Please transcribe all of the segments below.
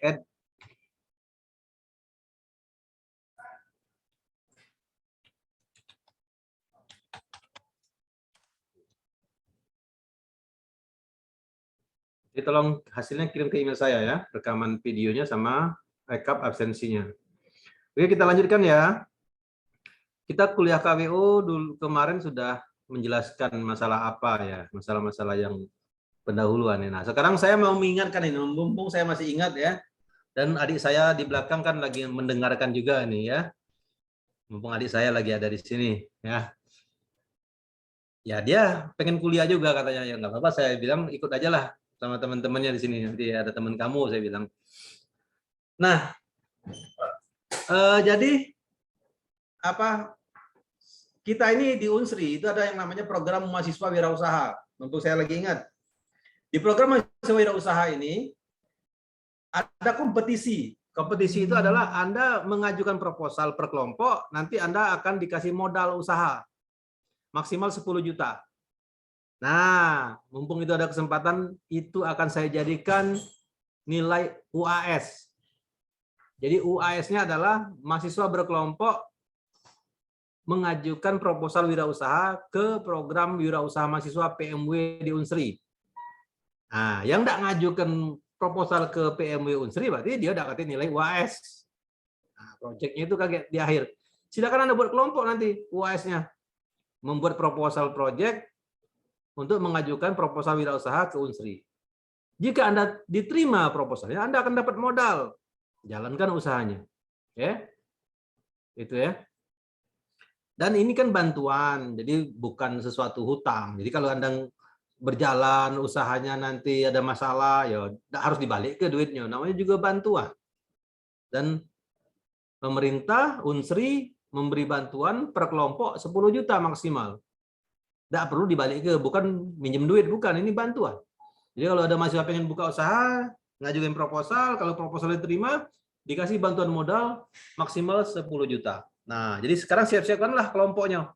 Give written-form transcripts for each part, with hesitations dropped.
add. Jadi tolong hasilnya kirim ke email saya ya, rekaman videonya sama rekap absensinya. Oke, kita lanjutkan ya. Kita kuliah KWO dulu kemarin sudah menjelaskan masalah apa ya, masalah-masalah yang pendahuluan. Nah, sekarang saya mau mengingatkan ini, mumpung saya masih ingat ya, dan adik saya di belakang kan lagi mendengarkan juga nih ya. Mumpung adik saya lagi ada di sini ya. Ya dia pengen kuliah juga katanya, ya nggak apa-apa, saya bilang ikut aja lah sama teman-temannya di sini, nanti ada teman kamu, saya bilang. Nah, jadi apa, kita ini di Unsri itu ada yang namanya program mahasiswa wirausaha. Mumpung saya lagi ingat, di program mahasiswa wirausaha ini ada kompetisi. Kompetisi itu adalah Anda mengajukan proposal per kelompok, nanti Anda akan dikasih modal usaha maksimal 10 juta. Nah, mumpung itu ada kesempatan, itu akan saya jadikan nilai UAS. Jadi UAS-nya adalah mahasiswa berkelompok mengajukan proposal wirausaha ke program wirausaha mahasiswa PMW di Unsri. Nah, yang tidak ngajukan proposal ke PMW Unsri berarti dia dapatin nilai UAS. Nah, proyeknya itu kaget di akhir. Silakan Anda buat kelompok nanti UAS-nya. Membuat proposal proyek untuk mengajukan proposal wirausaha ke Unsri. Jika Anda diterima proposalnya, Anda akan dapat modal. Jalankan usahanya. Ya. Itu ya. Dan ini kan bantuan, jadi bukan sesuatu hutang. Jadi kalau Anda berjalan usahanya nanti ada masalah, ya harus dibalik ke duitnya. Namanya juga bantuan. Dan pemerintah Unsri memberi bantuan per kelompok 10 juta maksimal. Tidak perlu dibalik ke, bukan minjem duit, bukan, ini bantuan. Jadi kalau ada mahasiswa pengen buka usaha, ngajuin proposal, kalau proposal diterima, dikasih bantuan modal maksimal 10 juta. Nah, jadi sekarang siap-siapkanlah kelompoknya.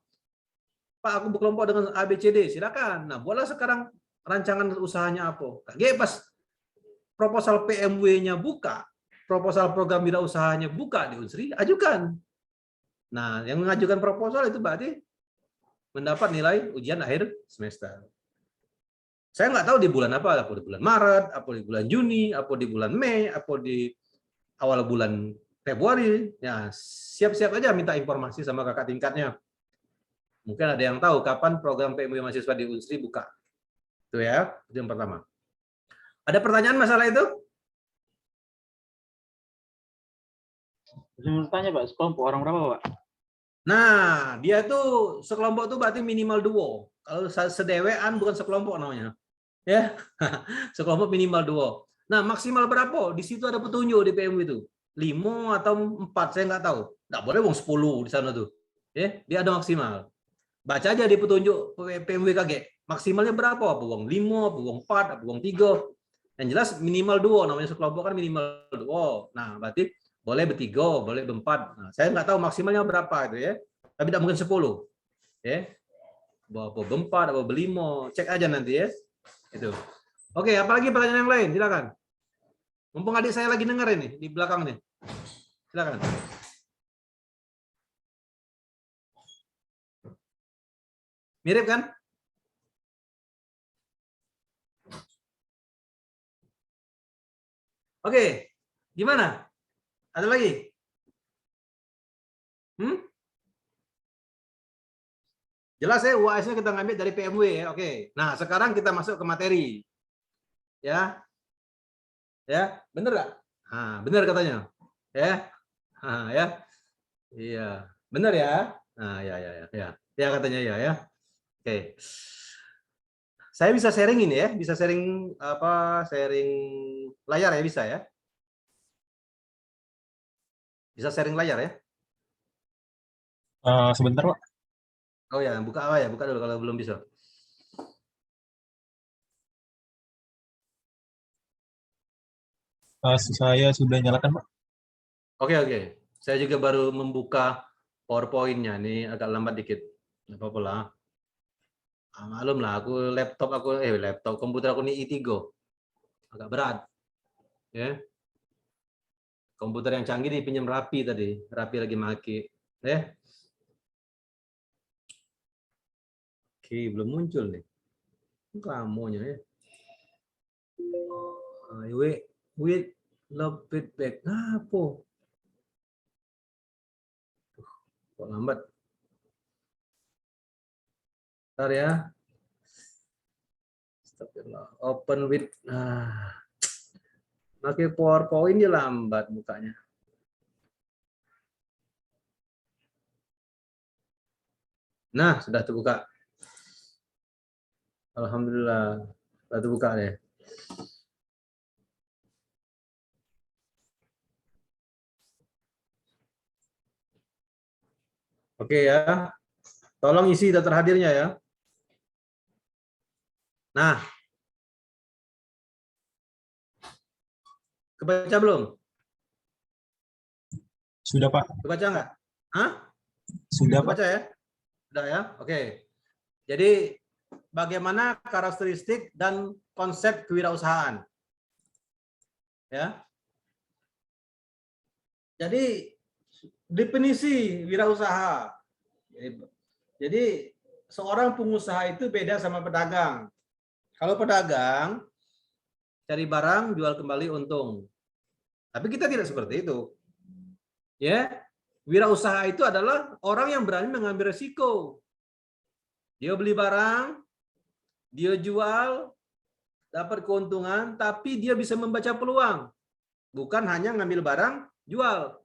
Pak, aku berkelompok dengan ABCD, silakan. Nah, buatlah sekarang rancangan usahanya apa. Kayak pas proposal PMW-nya buka, proposal program wirausahanya buka di Unsri, ajukan. Nah, yang mengajukan proposal itu berarti mendapat nilai ujian akhir semester. Saya nggak tahu di bulan apa di bulan Maret, apa di bulan Juni, apa di bulan Mei, apa di awal bulan Februari. Ya, siap-siap aja minta informasi sama kakak tingkatnya. Mungkin ada yang tahu kapan program PMW mahasiswa di Unsri buka. Itu ya, itu yang pertama. Ada pertanyaan masalah itu? Saya mau tanya Pak, sekelompok orang berapa Pak? Nah, dia itu sekelompok itu berarti minimal duo. Kalau sedewean bukan sekelompok namanya. Ya, sekelompok minimal duo. Nah, maksimal berapa? Di situ ada petunjuk di PMW itu. 5 atau 4, saya nggak tahu. Nggak boleh wong 10 di sana tuh. Ya, dia ada maksimal. Baca aja di petunjuk PMW KG. Maksimalnya berapa? Apa wong 5, apa wong 4, apa wong 3. Yang jelas minimal duo, namanya sekelompok kan minimal duo. Nah, berarti boleh bertiga, boleh berempat. Nah, saya nggak tahu maksimalnya berapa itu ya. Tapi tidak mungkin 10. Ya. Apa berempat, apa berlima. Cek aja nanti ya. Itu. Oke, apalagi pertanyaan yang lain? Silakan. Mumpung adik saya lagi dengar ini di belakang nih. Silakan. Mirip kan? Oke, gimana? Ada lagi? Jelas ya, UAS-nya kita ngambil dari PMW ya. Oke. Nah, sekarang kita masuk ke materi. Ya. Ya, bener nggak? Nah, bener katanya. Ya. Nah, ya. Iya. Bener ya? Nah, ya, ya, ya, ya. Ya katanya ya, ya. Oke. Saya bisa sharing ini ya, bisa sharing apa? Sharing layar ya, bisa ya? Bisa sharing layar ya? Sebentar Pak. Oh ya, buka apa ya? Buka dulu kalau belum bisa. Saya sudah nyalakan Pak. Oke, oke. Saya juga baru membuka PowerPoint-nya. Ini agak lambat dikit. Nggak apa-apa lah. Ah, malum lah, komputer aku ini i3. Agak berat. Ya. Komputer yang canggih dipinjam Rapi tadi. Rapi lagi make. Oke, belum muncul nih. Kamunya ya. Wait, love feedback. Apa? Kok lambat? Bentar ya. Open with. Pakai PowerPoint dia lambat bukanya. Nah, sudah terbuka. Alhamdulillah. Sudah terbuka deh. Oke ya. Tolong isi daftar hadirnya ya. Nah. Kebaca belum? Sudah, Pak. Kebaca nggak? Hah? Sudah, Pak. Kebaca ya? Sudah ya? Oke. Jadi bagaimana karakteristik dan konsep kewirausahaan? Ya. Jadi definisi wirausaha. Jadi seorang pengusaha itu beda sama pedagang. Kalau pedagang cari barang, jual kembali untung. Tapi kita tidak seperti itu. Ya, wirausaha itu adalah orang yang berani mengambil resiko. Dia beli barang, dia jual, dapat keuntungan, tapi dia bisa membaca peluang. Bukan hanya ngambil barang, jual.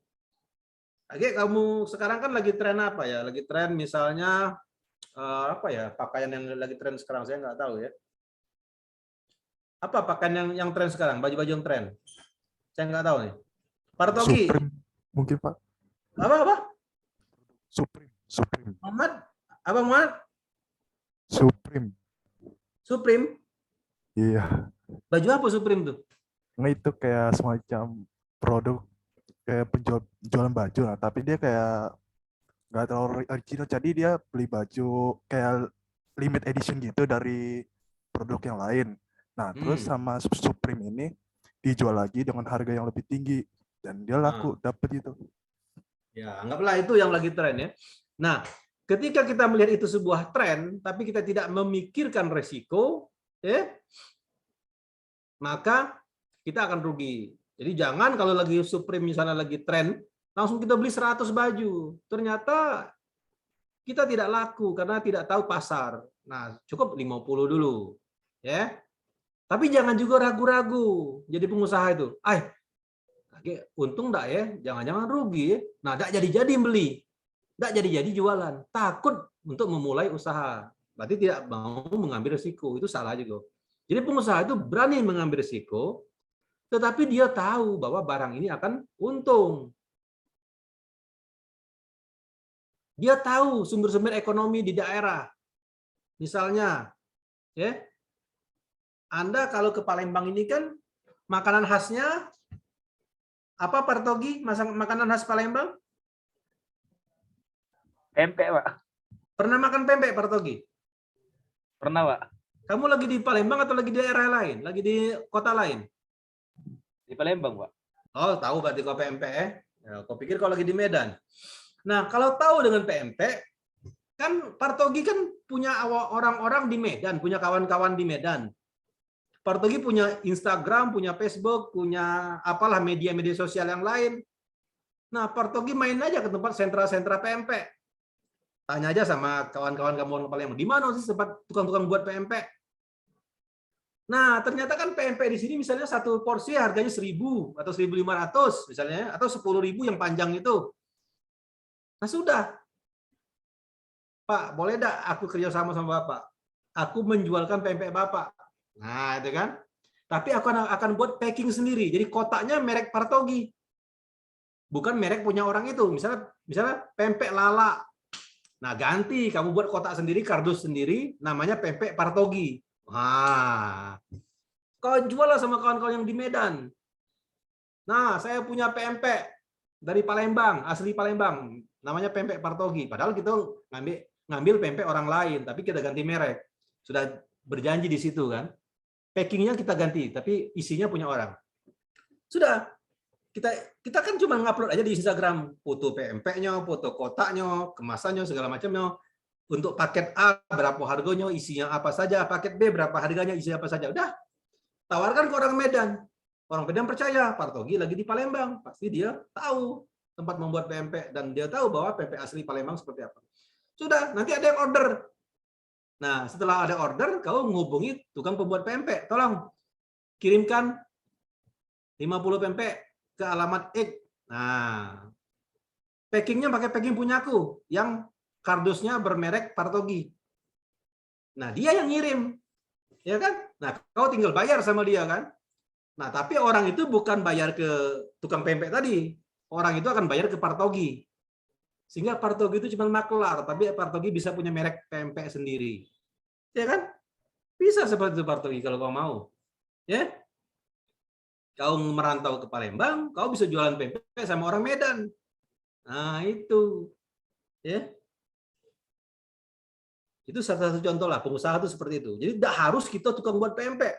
Oke, kamu sekarang kan lagi tren apa ya? Lagi tren misalnya apa ya? Pakaian yang lagi tren sekarang saya nggak tahu ya. Apa pakaian yang tren sekarang? Baju-baju yang tren? Saya nggak tahu nih. Partogi. Supreme mungkin, Pak. Apa? Supreme. Muhammad? Apa Muhammad? Supreme? Iya. Baju apa Supreme tuh? Nah, itu kayak semacam produk kayak jualan baju lah, tapi dia kayak nggak terlalu original, jadi dia beli baju kayak limit edition gitu dari produk yang lain. Nah, terus sama Supreme ini dijual lagi dengan harga yang lebih tinggi dan dia laku, dapet itu. Ya, anggaplah itu yang lagi tren ya. Nah, ketika kita melihat itu sebuah tren, tapi kita tidak memikirkan resiko, ya, maka kita akan rugi. Jadi jangan kalau lagi Supreme misalnya lagi tren, langsung kita beli 100 baju. Ternyata kita tidak laku karena tidak tahu pasar. Nah, cukup 50 dulu. Ya. Tapi jangan juga ragu-ragu jadi pengusaha itu. Untung enggak ya? Jangan-jangan rugi ya? Nah, enggak jadi-jadi beli. Enggak jadi-jadi jualan. Takut untuk memulai usaha. Berarti tidak mau mengambil risiko. Itu salah juga. Jadi pengusaha itu berani mengambil risiko, tetapi dia tahu bahwa barang ini akan untung. Dia tahu sumber-sumber ekonomi di daerah. Misalnya, ya, Anda kalau ke Palembang ini kan makanan khasnya apa, Partogi? Makanan khas Palembang? Pempek, Pak. Pernah makan pempek, Partogi? Pernah, Pak. Kamu lagi di Palembang atau lagi di daerah lain? Lagi di kota lain? Di Palembang, Pak. Oh, tahu berarti kau pempek ya? Kau pikir kau lagi di Medan. Nah, kalau tahu dengan pempek, kan Partogi kan punya orang-orang di Medan, punya kawan-kawan di Medan. Partogi punya Instagram, punya Facebook, punya apalah media-media sosial yang lain. Nah, Partogi main aja ke tempat sentra-sentra pempek. Tanya aja sama kawan-kawan kamu Palembang, di mana sih tempat tukang-tukang buat pempek? Nah, ternyata kan pempek di sini misalnya satu porsi harganya 1.000 atau 1.500 misalnya, atau 10.000 yang panjang itu. Nah, sudah. Pak, boleh enggak aku kerja sama Bapak? Aku menjualkan pempek Bapak. Nah, itu kan. Tapi aku akan buat packing sendiri. Jadi kotaknya merek Partogi. Bukan merek punya orang itu. Misalnya pempek Lala. Nah, ganti kamu buat kotak sendiri, kardus sendiri, namanya pempek Partogi. Wah. Kau jual lah sama kawan-kawan yang di Medan. Nah, saya punya pempek dari Palembang, asli Palembang. Namanya pempek Partogi. Padahal kita ngambil pempek orang lain, tapi kita ganti merek. Sudah berjanji di situ kan. Packingnya kita ganti, tapi isinya punya orang. Sudah. kita kan cuma ngupload aja di Instagram foto PMP-nya, foto kotaknya, kemasannya, segala macamnya. Untuk paket A berapa harganya, isinya apa saja, paket B berapa harganya, isinya apa saja. Udah, tawarkan ke orang Medan. Orang Medan percaya, Partogi lagi di Palembang, pasti dia tahu tempat membuat PMP dan dia tahu bahwa PMP asli Palembang seperti apa. Sudah, nanti ada yang order. Nah, setelah ada order, kau menghubungi tukang pembuat PMP, tolong kirimkan 50 PMP ke alamat X. Nah, packingnya pakai packing punyaku yang kardusnya bermerek Partogi. Nah, dia yang ngirim, ya kan? Nah, kau tinggal bayar sama dia kan? Nah, tapi orang itu bukan bayar ke tukang PMP tadi, orang itu akan bayar ke Partogi. Sehingga Partogi itu cuma maklar, tapi Partogi bisa punya merek PMP sendiri, ya kan? Bisa seperti itu Partogi kalau kau mau, ya? Kau merantau ke Palembang, kau bisa jualan PMP sama orang Medan. Nah, itu. Ya. Itu salah satu contoh lah, pengusaha itu seperti itu. Jadi tidak harus kita tukang buat PMP.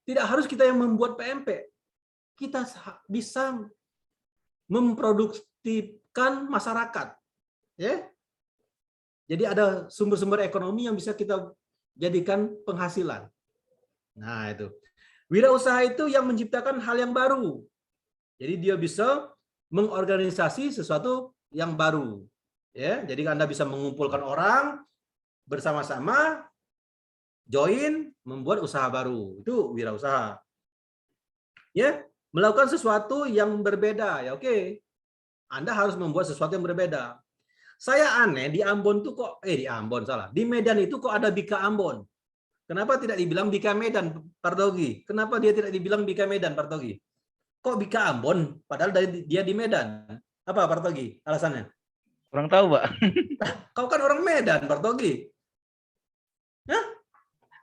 Tidak harus kita yang membuat PMP. Kita bisa memproduktifkan masyarakat. Ya. Jadi ada sumber-sumber ekonomi yang bisa kita jadikan penghasilan. Nah, itu. Wirausaha itu yang menciptakan hal yang baru. Jadi dia bisa mengorganisasi sesuatu yang baru. Ya, jadi Anda bisa mengumpulkan orang bersama-sama join membuat usaha baru. Itu wirausaha. Ya, melakukan sesuatu yang berbeda. Ya, oke. Anda harus membuat sesuatu yang berbeda. Saya aneh di Ambon tuh kok di Ambon salah. Di Medan itu kok ada Bika Ambon. Kenapa tidak dibilang Bika Medan, Partogi? Kenapa dia tidak dibilang Bika Medan, Partogi? Kok Bika Ambon, padahal dia di Medan? Apa, Partogi, alasannya? Kurang tahu, Pak. Kau kan orang Medan, Partogi. Hah?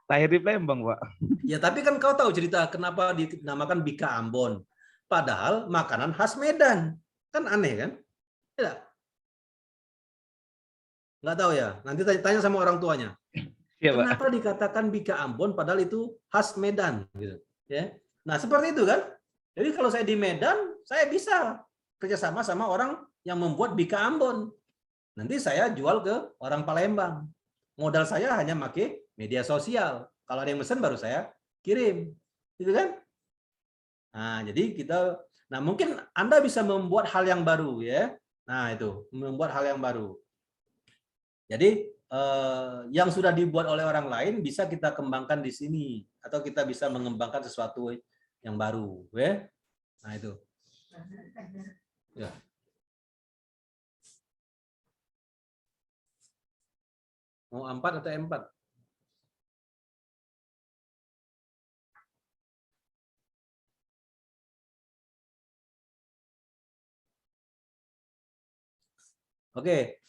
Lahir di Palembang, Pak. Ya, tapi kan kau tahu cerita kenapa dinamakan Bika Ambon. Padahal makanan khas Medan. Kan aneh, kan? Tidak? Nggak tahu ya. Nanti tanya sama orang tuanya. Iya, Pak. Kenapa dikatakan Bika Ambon padahal itu khas Medan gitu, ya. Nah, seperti itu kan. Jadi kalau saya di Medan, saya bisa kerjasama sama orang yang membuat Bika Ambon. Nanti saya jual ke orang Palembang. Modal saya hanya pakai media sosial. Kalau ada yang mesen baru saya kirim. Gitu kan? Nah, jadi mungkin Anda bisa membuat hal yang baru ya. Nah, itu, membuat hal yang baru. Jadi yang sudah dibuat oleh orang lain bisa kita kembangkan di sini atau kita bisa mengembangkan sesuatu yang baru, ya. Nah, itu. Ya. Mau 4 atau M4? Oke.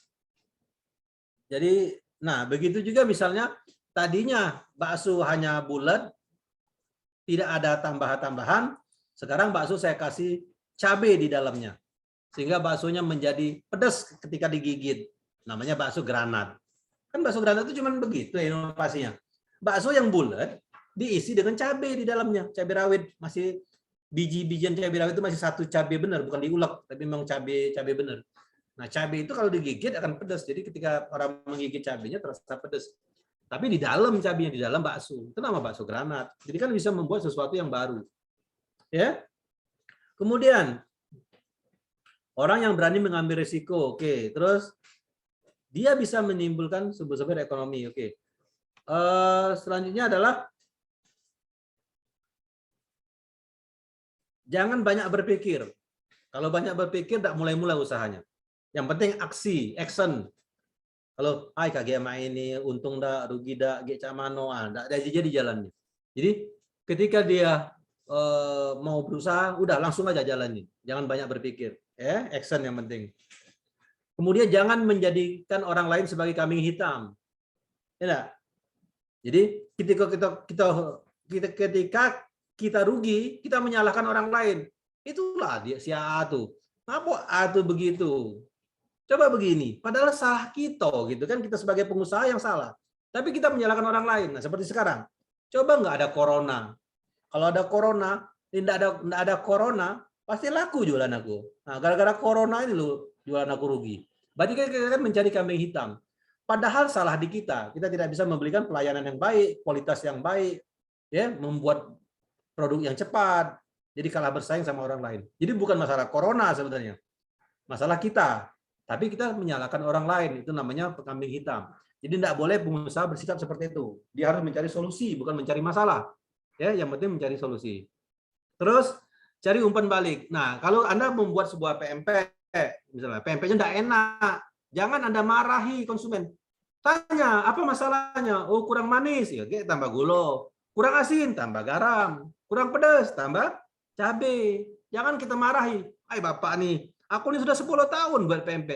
Jadi, nah begitu juga misalnya tadinya bakso hanya bulat, tidak ada tambahan-tambahan. Sekarang bakso saya kasih cabai di dalamnya, sehingga baksonya menjadi pedas ketika digigit. Namanya bakso granat. Kan bakso granat itu cuma begitu ya inovasinya. Bakso yang bulat diisi dengan cabai di dalamnya, cabai rawit, masih biji-bijian cabai rawit itu masih satu cabai benar, bukan diulek, tapi memang cabai benar. Nah, cabai itu kalau digigit akan pedas. Jadi ketika orang menggigit cabainya terasa pedas. Tapi di dalam cabainya, di dalam bakso. Itu nama bakso granat. Jadi kan bisa membuat sesuatu yang baru. Ya. Kemudian orang yang berani mengambil risiko. Oke, terus dia bisa menimbulkan sumber-sumber ekonomi. Oke. Selanjutnya adalah jangan banyak berpikir. Kalau banyak berpikir tidak mulai-mulai usahanya. Yang penting aksi, action. Kalau kagak main ini untung dah, rugi dah, gecak mano, enggak ada jadi jalannya. Jadi ketika dia mau berusaha, udah langsung aja jalanin. Jangan banyak berpikir, ya, action yang penting. Kemudian jangan menjadikan orang lain sebagai kambing hitam. Ya enggak? Jadi ketika kita rugi, kita menyalahkan orang lain. Itulah dia si A tuh. Apa A tuh begitu? Coba begini, padahal salah kita gitu kan, kita sebagai pengusaha yang salah. Tapi kita menyalahkan orang lain. Nah, seperti sekarang. Coba nggak ada corona. Kalau ada corona, tidak ada corona, pasti laku jualan aku. Nah, gara-gara corona ini loh jualan aku rugi. Berarti kita kan mencari kambing hitam. Padahal salah di kita. Kita tidak bisa memberikan pelayanan yang baik, kualitas yang baik, ya, membuat produk yang cepat. Jadi kalah bersaing sama orang lain. Jadi bukan masalah corona sebenarnya. Masalah kita. Tapi kita menyalahkan orang lain. Itu namanya kambing hitam. Jadi tidak boleh pengusaha bersikap seperti itu. Dia harus mencari solusi, bukan mencari masalah. Ya, yang penting mencari solusi. Terus cari umpan balik. Nah, kalau Anda membuat sebuah PMP, misalnya PMP-nya tidak enak, jangan Anda marahi konsumen. Tanya, apa masalahnya? Oh, kurang manis, ya, oke, tambah gula. Kurang asin, tambah garam. Kurang pedas, tambah cabai. Jangan kita marahi. Hai Bapak nih, aku ini sudah 10 tahun buat PMP.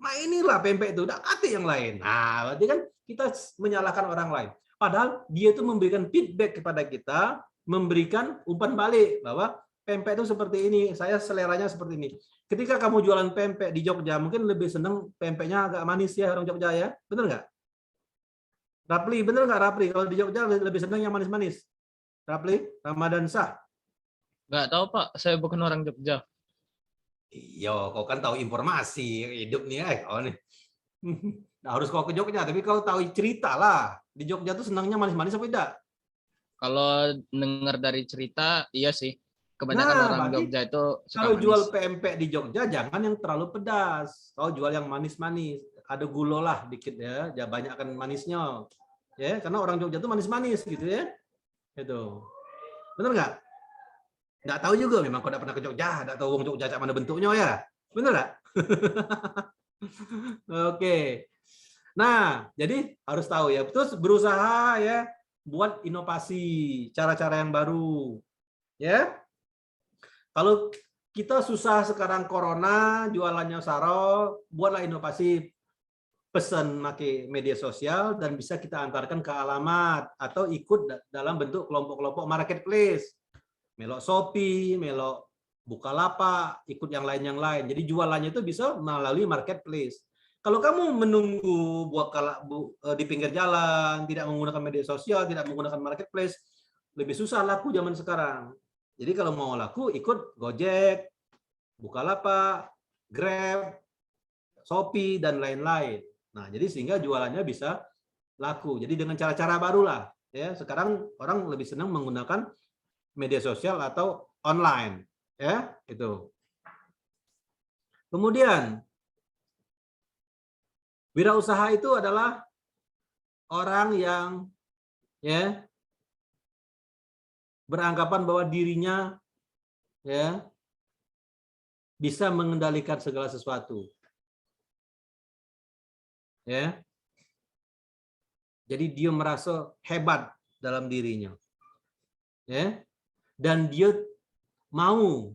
Nah inilah PMP itu, udah kati yang lain. Nah, berarti kan kita menyalahkan orang lain. Padahal dia itu memberikan feedback kepada kita, memberikan umpan balik bahwa PMP itu seperti ini, saya seleranya seperti ini. Ketika kamu jualan PMP di Jogja, mungkin lebih seneng PMP-nya agak manis ya orang Jogja ya, bener nggak? Rapli, bener nggak Rapli? Kalau di Jogja lebih seneng yang manis-manis. Rapli, Ramadan Sah. Nggak tahu Pak, saya bukan orang Jogja. Iya, kau kan tahu informasi hidup nih, kau nih. Nah, harus kau ke Jogja, tapi kau tahu cerita lah. Di Jogja tuh senangnya manis-manis apa tidak? Kalau dengar dari cerita, iya sih. Kebanyakan Nah, orang berarti Jogja itu suka kalau manis. jual PMP di Jogja jangan yang terlalu pedas. Kau jual yang manis-manis. Ada gula lah dikit ya, jangan banyak kan manisnya. Ya, karena orang Jogja tuh manis-manis gitu ya. Itu. Benar nggak? Nggak tahu juga memang kau tidak pernah ke Jogja, nggak tahu wong Jogja cak mana bentuknya ya. Benar nggak? Oke. Nah, jadi harus tahu ya. Terus berusaha ya buat inovasi, cara-cara yang baru. Ya. Kalau kita susah sekarang corona, jualannya saro, buatlah inovasi, pesan pakai media sosial dan bisa kita antarkan ke alamat atau ikut dalam bentuk kelompok-kelompok marketplace. Melok Shopee, melok Bukalapak, ikut yang lain. Jadi jualannya itu bisa melalui marketplace. Kalau kamu menunggu di pinggir jalan, tidak menggunakan media sosial, tidak menggunakan marketplace, lebih susah laku zaman sekarang. Jadi kalau mau laku, ikut Gojek, Bukalapak, Grab, Shopee, dan lain-lain. Nah, jadi sehingga jualannya bisa laku. Jadi dengan cara-cara barulah. Ya, sekarang orang lebih senang menggunakan media sosial atau online, ya itu. Kemudian wirausaha itu adalah orang yang ya beranggapan bahwa dirinya ya bisa mengendalikan segala sesuatu, ya. Jadi dia merasa hebat dalam dirinya, ya. Dan dia mau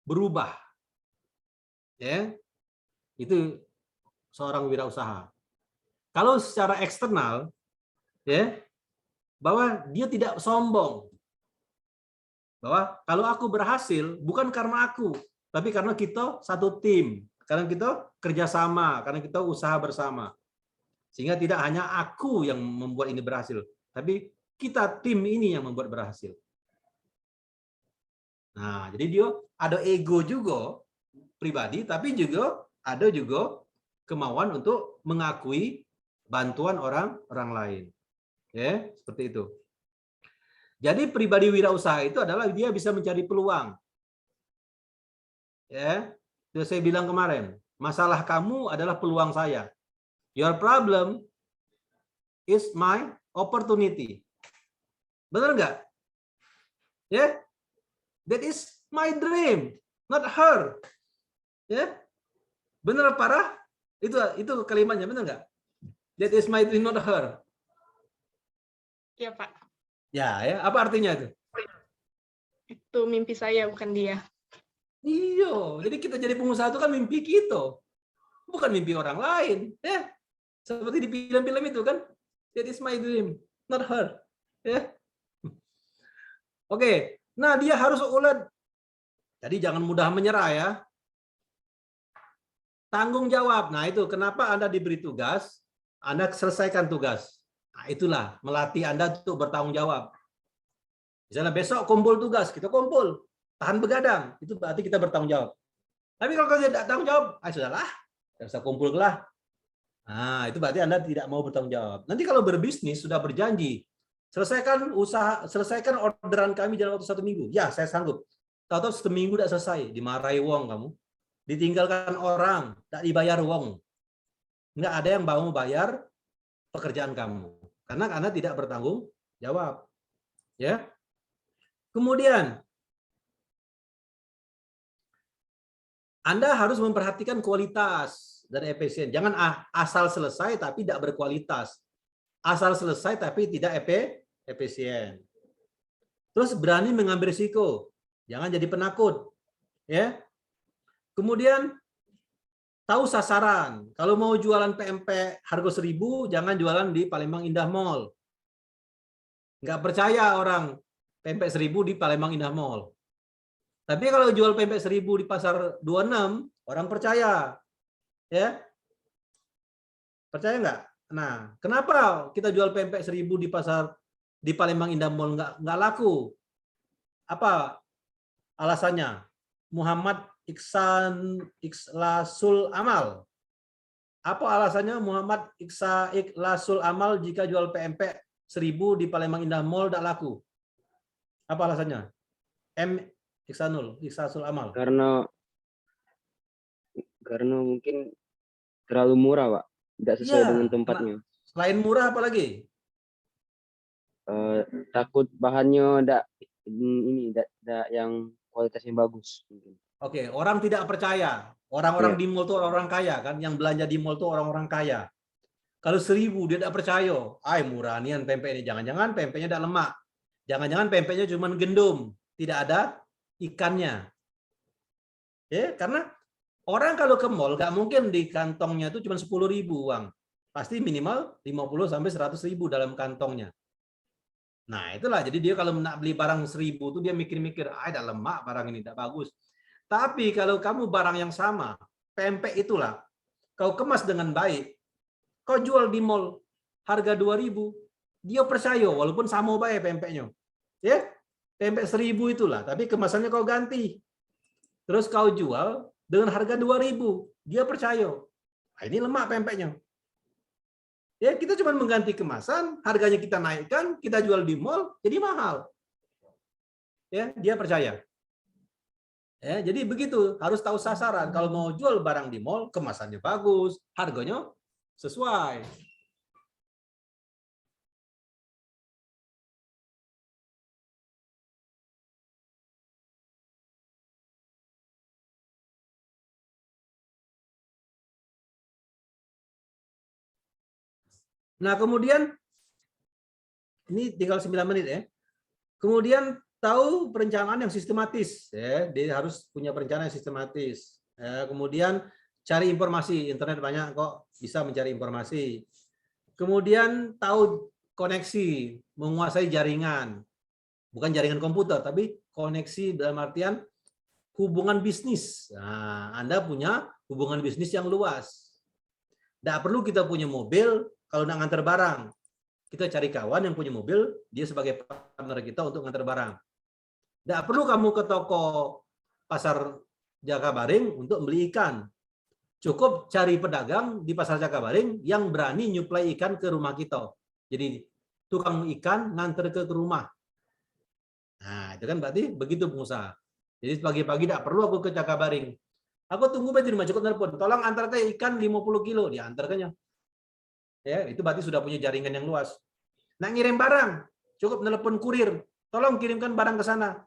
berubah, ya, itu seorang wirausaha. Kalau secara eksternal, ya, bahwa dia tidak sombong, bahwa kalau aku berhasil bukan karena aku, tapi karena kita satu tim, karena kita kerjasama, karena kita usaha bersama, sehingga tidak hanya aku yang membuat ini berhasil, tapi kita tim ini yang membuat berhasil. Nah, jadi dia ada ego juga pribadi, tapi juga ada kemauan untuk mengakui bantuan orang lain. Ya, seperti itu. Jadi pribadi wirausaha itu adalah dia bisa mencari peluang. Ya, itu saya bilang kemarin, masalah kamu adalah peluang saya. Your problem is my opportunity. Benar nggak? Ya, that is my dream, not her. Ya, benar parah? Itu kalimatnya benar nggak? That is my dream, not her. Iya Pak. Ya, apa artinya itu? Itu mimpi saya, bukan dia. Iya, jadi kita jadi pengusaha itu kan mimpi kita, bukan mimpi orang lain. Ya, seperti di film-film itu kan, that is my dream, not her. Ya, oke. Nah, dia harus ulet. Jadi jangan mudah menyerah ya. Tanggung jawab. Nah, itu kenapa Anda diberi tugas, Anda selesaikan tugas. Nah, itulah melatih Anda untuk bertanggung jawab. Misalnya besok kumpul tugas, kita kumpul. tahan begadang, itu berarti kita bertanggung jawab. Tapi kalau kalian tidak tanggung jawab, sudahlah, tidak usah kumpul lah. Nah, itu berarti Anda tidak mau bertanggung jawab. Nanti kalau berbisnis sudah berjanji, selesaikan orderan kami dalam waktu 1 minggu. Ya, saya sanggup. Tahu-tahu 1 minggu tidak selesai, dimarahi wong kamu. Ditinggalkan orang, tidak dibayar wong. Nggak ada yang mau bayar pekerjaan kamu. Karena Anda tidak bertanggung jawab. Ya. Kemudian Anda harus memperhatikan kualitas dan efisien. Jangan asal selesai tapi tidak berkualitas. Asal selesai tapi tidak efisien. Terus berani mengambil risiko. Jangan jadi penakut. Ya. Kemudian tahu sasaran. Kalau mau jualan PMP harga 1.000, jangan jualan di Palembang Indah Mall. Nggak percaya orang PMP 1.000 di Palembang Indah Mall. Tapi kalau jual PMP 1.000 di pasar 26, orang percaya. Ya. Percaya nggak? Nah, kenapa kita jual PMP 1.000 di Palembang Indah Mall nggak laku? Apa alasannya? Muhammad Ikhlasul Amal. Apa alasannya Muhammad Ikhlasul Amal jika jual PMP 1.000 di Palembang Indah Mall tidak laku? Apa alasannya? Ikhlasul Amal. Karena mungkin terlalu murah, Pak. Tidak sesuai dengan tempatnya. Selain murah apa lagi? Takut bahannya tidak yang kualitasnya bagus. Oke, orang tidak percaya. Orang-orang di mall itu orang-orang kaya kan, yang belanja di mall itu orang-orang kaya. Kalau 1.000 dia tidak percaya, murah nian pempek ini. Jangan-jangan pempeknya tidak lemak. Jangan-jangan pempeknya cuma gendum, tidak ada ikannya. Ya, karena orang kalau ke mall nggak mungkin di kantongnya itu cuma 10.000 uang. Pasti minimal 50 sampai 100.000 dalam kantongnya. Nah, itulah. Jadi dia kalau nak beli barang 1.000 itu dia mikir-mikir, tidak lemak barang ini, tidak bagus. Tapi kalau kamu barang yang sama, pempek itulah, kau kemas dengan baik, kau jual di mall harga 2.000, dia percaya walaupun sama baik pempeknya. Ya, pempek 1.000 itulah, tapi kemasannya kau ganti. Terus kau jual dengan harga 2.000, dia percaya. Nah, ini lemak pempeknya. Ya, kita cuma mengganti kemasan, harganya kita naikkan, kita jual di mall, jadi mahal. Ya, dia percaya. Ya, jadi begitu, harus tahu sasaran. Kalau mau jual barang di mall, kemasannya bagus, harganya sesuai. Nah, kemudian ini tinggal 9 menit ya. Kemudian tahu perencanaan yang sistematis ya, dia harus punya perencanaan yang sistematis. Ya, kemudian cari informasi, internet banyak kok, bisa mencari informasi. Kemudian tahu koneksi, menguasai jaringan. Bukan jaringan komputer, tapi koneksi dalam artian hubungan bisnis. Nah, Anda punya hubungan bisnis yang luas. Tidak perlu kita punya mobil kalau nak ngantar barang. Kita cari kawan yang punya mobil, dia sebagai partner kita untuk ngantar barang. Tidak perlu kamu ke toko pasar Jakabaring untuk beli ikan. Cukup cari pedagang di pasar Jakabaring yang berani nyuplai ikan ke rumah kita. Jadi tukang ikan nganter ke rumah. Nah, itu kan berarti begitu pengusaha. Jadi pagi-pagi tidak perlu aku ke Jakabaring. Aku tunggu di rumah, cukup telepon. Tolong antar ikan 50 kilo, diantarkannya. Ya, itu berarti sudah punya jaringan yang luas. Nah, ngirim barang, cukup telepon kurir. Tolong kirimkan barang ke sana.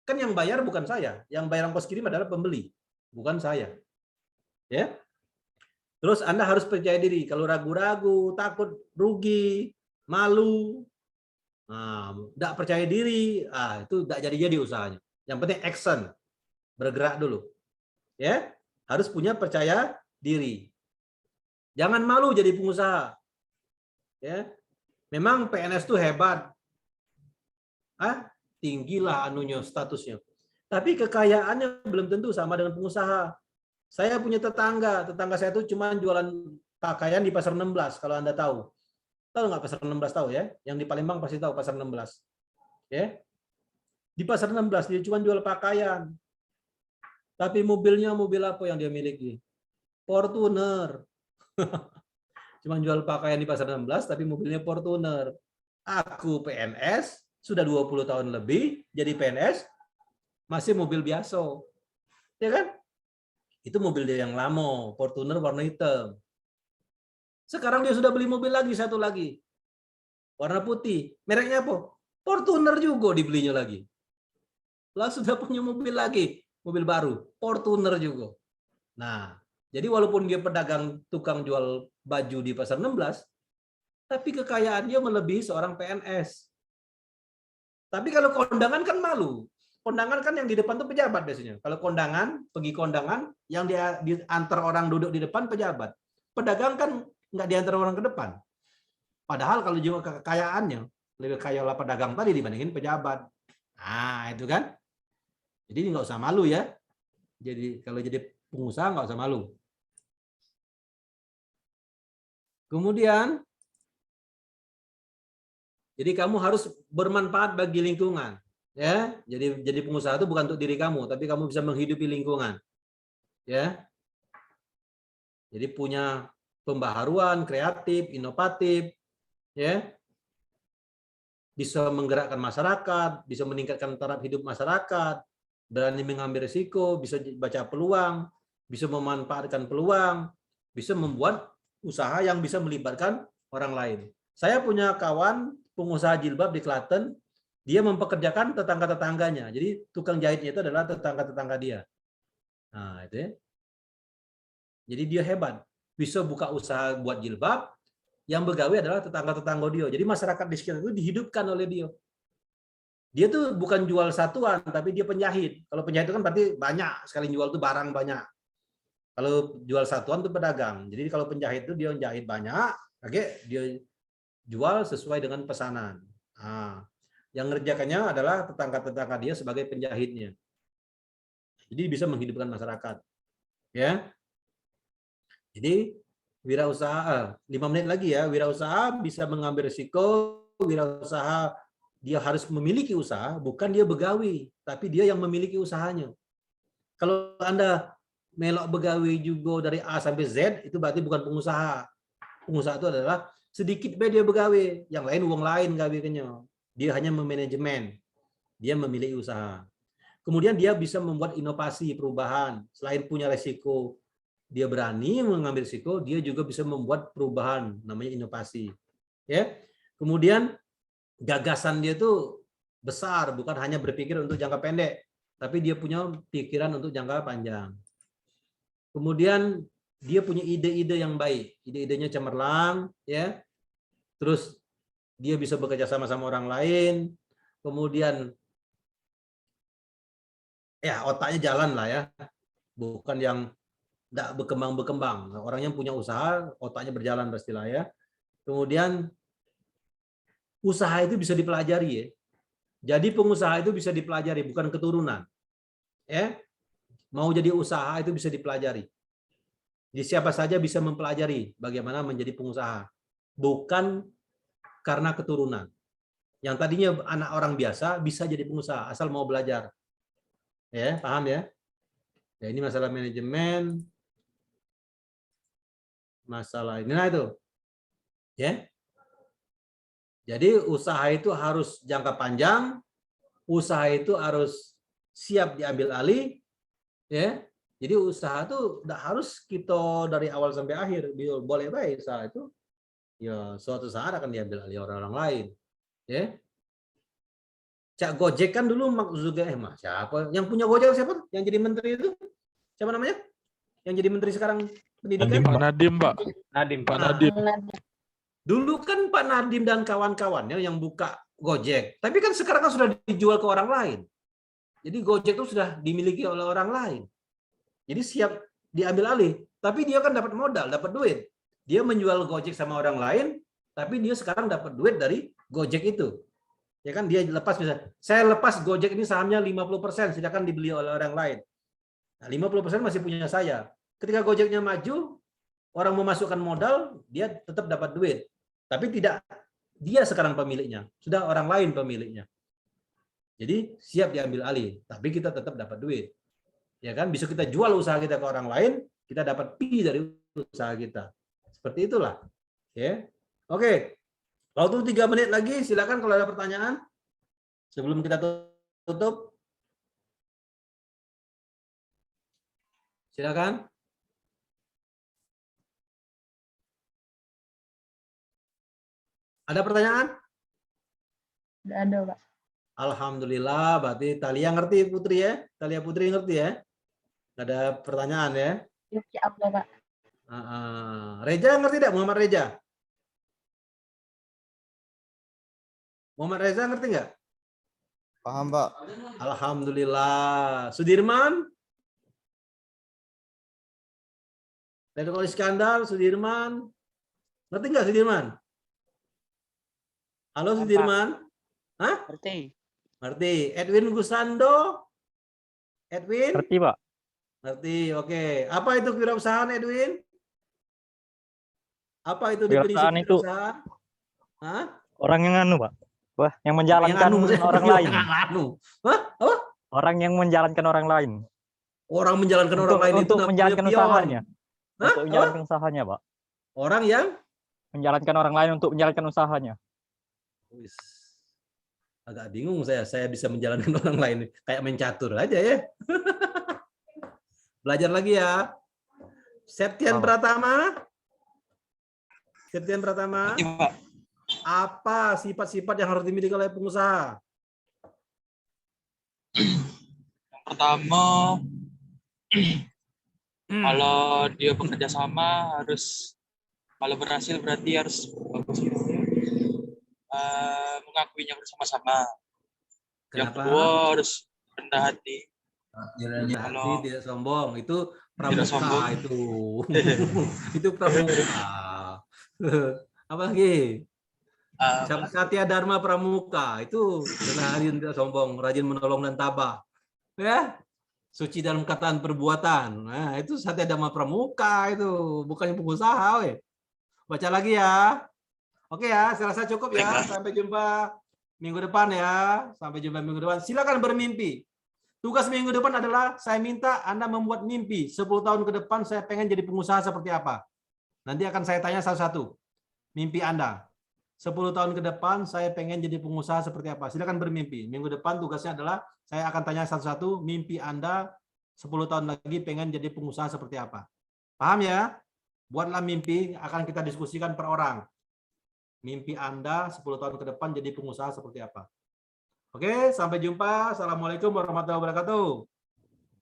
Kan yang bayar bukan saya, yang bayar ongkos kirim adalah pembeli, bukan saya. Ya. Terus Anda harus percaya diri. Kalau ragu-ragu, takut rugi, malu, tidak percaya diri, itu tidak jadi usahanya. Yang penting action, bergerak dulu. Ya, harus punya percaya diri. Jangan malu jadi pengusaha. Ya, memang PNS itu hebat. Tinggilah anunya statusnya. Tapi kekayaannya belum tentu sama dengan pengusaha. Saya punya tetangga saya itu cuma jualan pakaian di Pasar 16 kalau Anda tahu. Tahu nggak Pasar 16 tahu ya? Yang di Palembang pasti tahu Pasar 16. Ya. Di pasar 16 dia cuma jual pakaian. Tapi mobilnya mobil apa yang dia miliki? Fortuner. Cuma jual pakaian di pasar 16 tapi mobilnya Fortuner. Aku PNS sudah 20 tahun lebih jadi PNS masih mobil biasa. Ya kan? Itu mobil dia yang lama, Fortuner warna hitam. Sekarang dia sudah beli mobil lagi satu lagi. Warna putih. Mereknya apa? Fortuner juga dibelinya lagi. Lah sudah punya mobil lagi, mobil baru, Fortuner juga. Nah, jadi walaupun dia pedagang tukang jual baju di pasar 16, tapi kekayaannya melebihi seorang PNS. Tapi kalau kondangan kan malu. Kondangan kan yang di depan tuh pejabat biasanya. Kalau kondangan, pergi kondangan, yang dia diantar orang duduk di depan pejabat. Pedagang kan nggak diantar orang ke depan. Padahal kalau juga kekayaannya, lebih kaya lah pedagang tadi dibandingin pejabat. Nah, itu kan. Jadi nggak usah malu ya. Jadi kalau jadi pengusaha nggak usah malu. Kemudian, jadi kamu harus bermanfaat bagi lingkungan. Ya, jadi pengusaha itu bukan untuk diri kamu, tapi kamu bisa menghidupi lingkungan. Ya, jadi punya pembaharuan, kreatif, inovatif, ya, bisa menggerakkan masyarakat, bisa meningkatkan taraf hidup masyarakat. Berani mengambil risiko, bisa baca peluang, bisa memanfaatkan peluang, bisa membuat usaha yang bisa melibatkan orang lain. Saya punya kawan pengusaha jilbab di Klaten, dia mempekerjakan tetangga-tetangganya. Jadi tukang jahitnya itu adalah tetangga-tetangga dia. Nah, itu ya. Jadi dia hebat, bisa buka usaha buat jilbab, yang begawe adalah tetangga-tetangga dia. Jadi masyarakat di sekitar itu dihidupkan oleh dia. Dia tuh bukan jual satuan, tapi dia penjahit. Kalau penjahit itu kan berarti banyak sekali jual tuh barang banyak. Kalau jual satuan tuh pedagang. Jadi kalau penjahit itu dia menjahit banyak, oke, dia jual sesuai dengan pesanan. Nah, yang ngerjakannya adalah tetangga-tetangga dia sebagai penjahitnya. Jadi bisa menghidupkan masyarakat. Ya. Jadi wirausaha 5 menit lagi ya. Wirausaha bisa mengambil risiko, wirausaha dia harus memiliki usaha, bukan dia begawi, tapi dia yang memiliki usahanya. Kalau Anda melok begawi juga dari A sampai Z, itu berarti bukan pengusaha. Pengusaha itu adalah sedikit be dia begawi, yang lain uang lain gawinya. Dia hanya memanajemen, dia memiliki usaha. Kemudian dia bisa membuat inovasi perubahan. Selain punya resiko, dia berani mengambil risiko, dia juga bisa membuat perubahan, namanya inovasi. Ya. Kemudian gagasan dia tuh besar, bukan hanya berpikir untuk jangka pendek, tapi dia punya pikiran untuk jangka panjang. Kemudian dia punya ide-ide yang baik, ide-idenya cemerlang, ya. Terus dia bisa bekerja sama orang lain, kemudian ya otaknya jalan lah ya, bukan yang tidak berkembang. Orang yang punya usaha, otaknya berjalan pastilah ya. Kemudian usaha itu bisa dipelajari ya. Jadi pengusaha itu bisa dipelajari, bukan keturunan. Ya. Mau jadi usaha itu bisa dipelajari. Jadi siapa saja bisa mempelajari bagaimana menjadi pengusaha. Bukan karena keturunan. Yang tadinya anak orang biasa bisa jadi pengusaha asal mau belajar. Ya, paham ya? Ya, ini masalah manajemen. Masalah ini nah itu. Ya. Jadi usaha itu harus jangka panjang, usaha itu harus siap diambil alih, ya. Jadi usaha itu tidak harus kita dari awal sampai akhir, boleh baik usaha itu, ya suatu saat akan diambil alih orang-orang lain, ya. Cak Gojek kan dulu siapa? Yang punya Gojek siapa? Yang jadi menteri itu siapa namanya? Yang jadi menteri sekarang pendidikan? Pak Nadiem, Pak. Pak Nadiem. Dulu kan Pak Nadiem dan kawan-kawannya yang buka Gojek. Tapi kan sekarang kan sudah dijual ke orang lain. Jadi Gojek itu sudah dimiliki oleh orang lain. Jadi siap diambil alih. Tapi dia kan dapat modal, dapat duit. Dia menjual Gojek sama orang lain, tapi dia sekarang dapat duit dari Gojek itu. Ya kan dia lepas misalnya, saya lepas Gojek ini sahamnya 50%, silakan dibeli oleh orang lain. Nah, 50% masih punya saya. Ketika Gojeknya maju, orang memasukkan modal, dia tetap dapat duit. Tapi tidak dia sekarang pemiliknya, sudah orang lain pemiliknya. Jadi siap diambil alih, tapi kita tetap dapat duit. Ya kan, bisa kita jual usaha kita ke orang lain, kita dapat fee dari usaha kita. Seperti itulah. Ya. Oke. Waktu 3 menit lagi, silakan kalau ada pertanyaan sebelum kita tutup. Silakan. Ada pertanyaan? Nggak ada, Pak. Alhamdulillah, berarti Talia ngerti Putri ya? Talia Putri ngerti ya? Nggak ada pertanyaan ya? Ya Allah, Pak. Reja ngerti tidak? Muhammad Reja? Muhammad Reza ngerti nggak? Paham, Pak. Alhamdulillah. Sudirman? Redko Iskandar, Sudirman? Ngerti nggak Sudirman? Halo Sudirman? Hah? Ngerti. Ngerti. Edwin Gusando? Edwin? Ngerti, Pak. Ngerti, oke. Apa itu kewirausahaan, Edwin? Apa itu definisi Kewirausahaan itu kewirausahaan? Hah? orang yang anu, Pak. Wah, yang menjalankan orang lain. Hah? Apa? Orang yang menjalankan orang lain. Orang menjalankan orang lain itu untuk namanya menjalankan pion. usahanya. Hah? Untuk menjalankan usahanya, Pak. Orang yang Menjalankan orang lain untuk menjalankan usahanya. Wis. Agak bingung saya bisa menjalankan orang lain kayak main catur aja ya. Belajar lagi ya. Septian Pratama. Septian Pratama. Ngerti, Pak. Apa sifat-sifat yang harus dimiliki oleh pengusaha? Yang pertama, kalau dia bekerja sama harus, kalau berhasil berarti harus bagus gitu ya. Mengakuinya bersama-sama. Yang Kenapa? kedua harus rendah hati. Rendah hati, Kalau- tidak sombong. Itu Tidak sombong. pramuka itu. Itu pramuka. Apa lagi? Satya Dharma Pramuka itu rajin tidak sombong, rajin menolong dan tabah. Ya. Suci dalam kataan perbuatan. Nah, itu Satya Dharma Pramuka itu, bukannya pengusaha, we. Baca lagi ya. Oke ya, saya rasa cukup ya. Sampai jumpa minggu depan ya. Sampai jumpa minggu depan. Silakan bermimpi. Tugas minggu depan adalah saya minta Anda membuat mimpi. 10 tahun ke depan saya pengen jadi pengusaha seperti apa. Nanti akan saya tanya satu-satu. Mimpi Anda. 10 tahun ke depan saya pengen jadi pengusaha seperti apa. Silakan bermimpi. Minggu depan tugasnya adalah saya akan tanya satu-satu mimpi Anda 10 tahun lagi pengen jadi pengusaha seperti apa. Paham ya? Buatlah mimpi, akan kita diskusikan per orang. Mimpi Anda 10 tahun ke depan jadi pengusaha seperti apa. Oke, sampai jumpa. Assalamualaikum warahmatullahi wabarakatuh.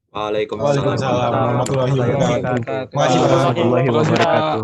Waalaikumsalam warahmatullahi wabarakatuh. Terima kasih, Pak. Warahmatullahi wabarakatuh.